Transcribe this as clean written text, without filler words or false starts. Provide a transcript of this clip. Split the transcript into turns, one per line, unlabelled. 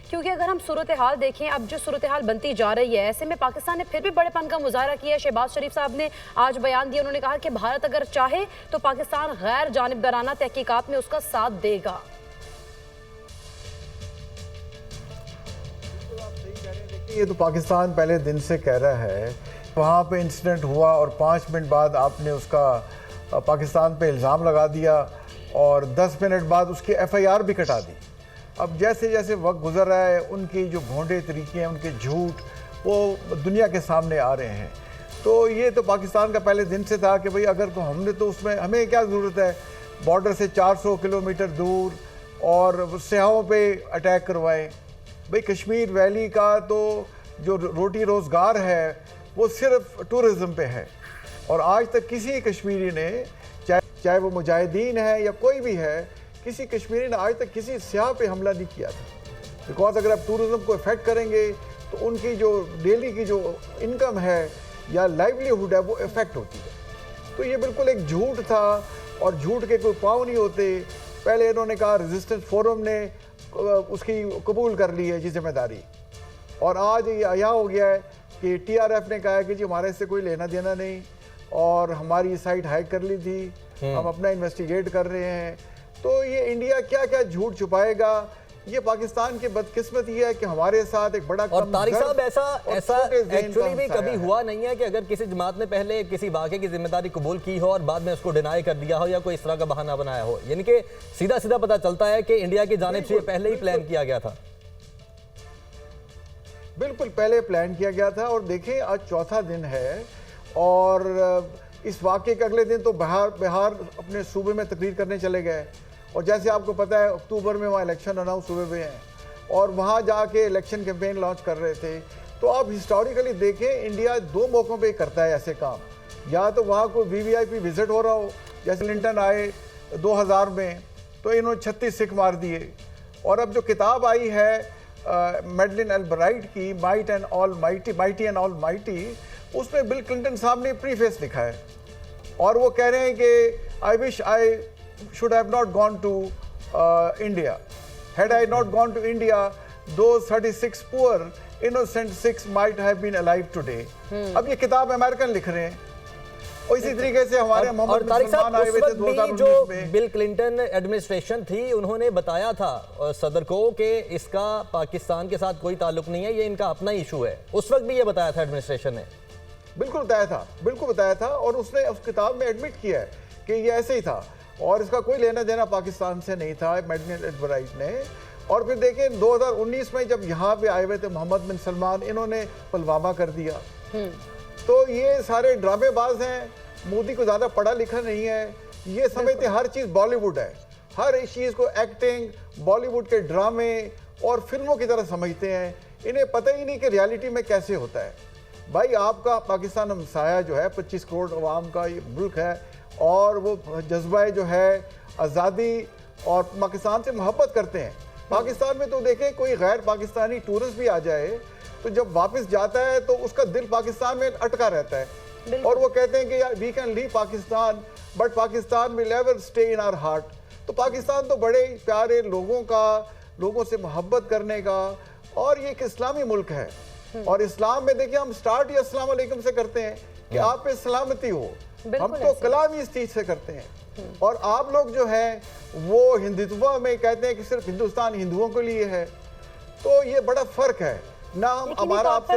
क्योंकि अगर हम सूरत हाल देखें, अब जो सूरत हाल बनती जा रही है, ऐसे में पाकिस्तान ने फिर भी बड़ेपन का मुजाहरा किया। शहबाज शरीफ साहब ने आज बयान दिया, उन्होंने कहा कि भारत अगर चाहे तो पाकिस्तान गैर जानिबदाराना तहकीकात में उसका साथ देगा।
ये तो पाकिस्तान पहले दिन से कह रहा है, वहाँ पे इंसिडेंट हुआ और 5 मिनट बाद आपने उसका पाकिस्तान पे इल्ज़ाम लगा दिया और 10 मिनट बाद उसकी FIR भी कटा दी। अब जैसे जैसे वक्त गुजर रहा है, उनकी जो भोंडे तरीके हैं, उनके झूठ वो दुनिया के सामने आ रहे हैं। तो ये तो पाकिस्तान का पहले दिन से था कि भाई अगर तो हमने तो उसमें हमें क्या ज़रूरत है बॉर्डर से 400 किलोमीटर दूर और सियाहों पे अटैक करवाएं। भाई कश्मीर वैली का तो जो रोटी रोज़गार है वो सिर्फ टूरिज़म पे है और आज तक किसी कश्मीरी ने चाहे वो मुजाहिदीन है या कोई भी है, किसी कश्मीरी ने आज तक किसी सियाह पे हमला नहीं किया था। बिकॉज अगर आप टूरिज़म को इफ़ेक्ट करेंगे तो उनकी जो डेली की जो इनकम है या लाइवलीहुड है वो इफ़ेक्ट होती है। तो ये बिल्कुल एक झूठ था और झूठ के कोई पाँव नहीं होते। पहले इन्होंने कहा रेजिस्टेंस फोरम ने उसकी कबूल कर ली है जी जिम्मेदारी, और आज ये आया हो गया है कि TRF ने कहा है कि जी हमारे इससे कोई लेना देना नहीं और हमारी साइट हैक कर ली थी, हम अपना इन्वेस्टिगेट कर रहे हैं। तो ये इंडिया क्या क्या झूठ छुपाएगा। ये पाकिस्तान की बदकिस्मती है कि हमारे साथ एक बड़ा
और तारिक साहब ऐसा एक्चुअली भी कभी हुआ नहीं है कि अगर किसी जमात ने पहले किसी वाक़े की जिम्मेदारी कबूल की हो और बाद में उसको डिनाई कर दिया हो या कोई इस तरह का बहाना बनाया हो। यानी कि सीधा सीधा पता चलता है कि इंडिया की जानिब से पहले ही प्लान किया गया था।
बिल्कुल पहले प्लान किया गया था। और देखें आज चौथा दिन है और इस वाक़े के अगले दिन तो बिहार अपने सूबे में तकरीर करने चले गए और जैसे आपको पता है अक्टूबर में वहाँ इलेक्शन अनाउंस हुए हुए हैं और वहाँ जाके इलेक्शन कैंपेन लॉन्च कर रहे थे। तो आप हिस्टोरिकली देखें इंडिया 2 मौक़ों पे करता है ऐसे काम, या तो वहाँ कोई VVIP विजिट हो रहा हो, जैसे क्लिंटन आए 2000 में तो इन्होंने 36 सिख मार दिए। और अब जो किताब आई है मैडलिन अल्ब्राइट की माइटी एंड ऑल माइटी, उसमें बिल क्लिंटन साहब ने प्रीफेस लिखा है और वो कह रहे हैं कि I wish I should have not gone to India. Had I not gone to India, those 36 poor innocent Sikhs might have been alive today. अब ये किताब अमेरिकन लिख रहे हैं और इसी तरीके से हमारे मोहम्मद बिन सलमान आए हुए थे 2019 में।
बिल क्लिंटन एडमिनिस्ट्रेशन थी, उन्होंने बताया था सदर को कि इसका पाकिस्तान के साथ कोई ताल्लुक नहीं है, ये इनका अपना इशू है। उस वक्त भी ये बताया था एडमिनिस्ट्रेशन ने।
बिल्कुल बताया था और उसने उस किताब में एडमिट किया है कि ये ऐसे ही था और इसका कोई लेना देना पाकिस्तान से नहीं था मैडलिन अल्ब्राइट ने। और फिर देखें 2019 में जब यहाँ पे आए हुए थे मोहम्मद बिन सलमान, इन्होंने पुलवामा कर दिया। तो ये सारे ड्रामेबाज हैं। मोदी को ज़्यादा पढ़ा लिखा नहीं है, ये समझते हर चीज़ बॉलीवुड है, हर एक चीज़ को एक्टिंग बॉलीवुड के ड्रामे और फिल्मों की तरह समझते हैं। इन्हें पता ही नहीं कि रियलिटी में कैसे होता है। भाई आपका पाकिस्तान हमसाया जो है 25 करोड़ अवाम का ये मुल्क है और वो जज्बा जो है आज़ादी और पाकिस्तान से मोहब्बत करते हैं। पाकिस्तान में तो देखें कोई गैर पाकिस्तानी टूरिस्ट भी आ जाए तो जब वापस जाता है तो उसका दिल पाकिस्तान में अटका रहता है और वो कहते हैं कि यार we can leave Pakistan but Pakistan will never stay in our heart. तो पाकिस्तान तो बड़े प्यारे लोगों से मोहब्बत करने का, और ये एक इस्लामी मुल्क है और इस्लाम में देखिए हम स्टार्ट ही अस्सलाम वालेकुम से करते हैं कि आप पे सलामती हो। हम तो कलाम ही इस चीज से करते हैं और आप लोग जो है वो हिंदुत्व में कहते हैं कि सिर्फ हिंदुस्तान हिंदुओं के लिए है। तो ये बड़ा फर्क है ना। हमारा आपसे